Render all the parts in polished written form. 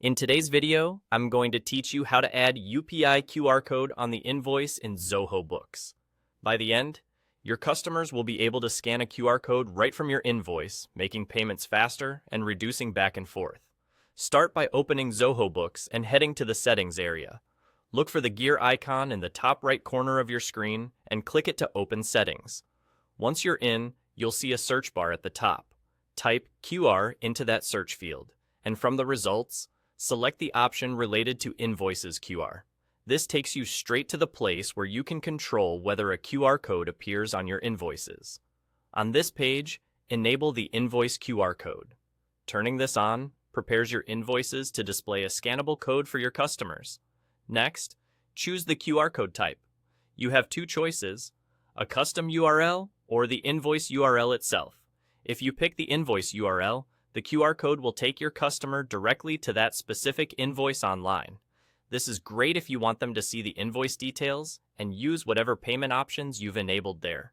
In today's video, I'm going to teach you how to add UPI QR code on the invoice in Zoho Books. By the end, your customers will be able to scan a QR code right from your invoice, making payments faster and reducing back and forth. Start by opening Zoho Books and heading to the Settings area. Look for the gear icon in the top right corner of your screen and click it to open Settings. Once you're in, you'll see a search bar at the top. Type QR into that search field, and from the results, select the option related to Invoices QR. This takes you straight to the place where you can control whether a QR code appears on your invoices. On this page, enable the Invoice QR code. Turning this on prepares your invoices to display a scannable code for your customers. Next, choose the QR code type. You have two choices, a custom URL or the invoice URL itself. If you pick the invoice URL, the QR code will take your customer directly to that specific invoice online. This is great if you want them to see the invoice details and use whatever payment options you've enabled there.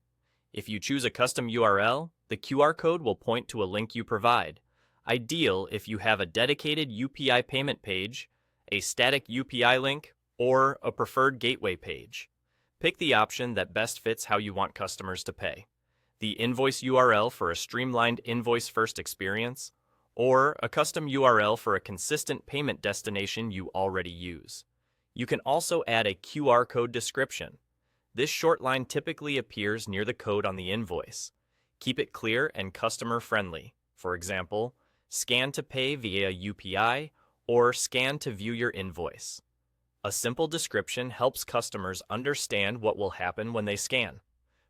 If you choose a custom URL, the QR code will point to a link you provide. Ideal if you have a dedicated UPI payment page, a static UPI link, or a preferred gateway page. Pick the option that best fits how you want customers to pay. The invoice URL for a streamlined invoice-first experience, or a custom URL for a consistent payment destination you already use. You can also add a QR code description. This short line typically appears near the code on the invoice. Keep it clear and customer-friendly. For example, scan to pay via UPI or scan to view your invoice. A simple description helps customers understand what will happen when they scan.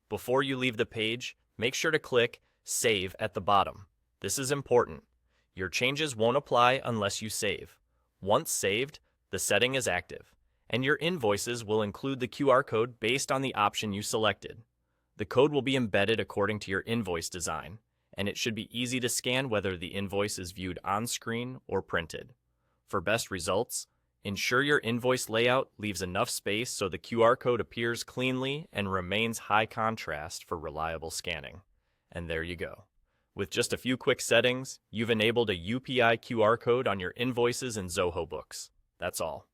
Before you leave the page, make sure to click Save at the bottom. This is important. Your changes won't apply unless you save. Once saved, the setting is active, and your invoices will include the QR code based on the option you selected. The code will be embedded according to your invoice design, and it should be easy to scan whether the invoice is viewed on screen or printed. For best results, ensure your invoice layout leaves enough space so the QR code appears cleanly and remains high contrast for reliable scanning. And there you go. With just a few quick settings, you've enabled a UPI QR code on your invoices in Zoho Books. That's all.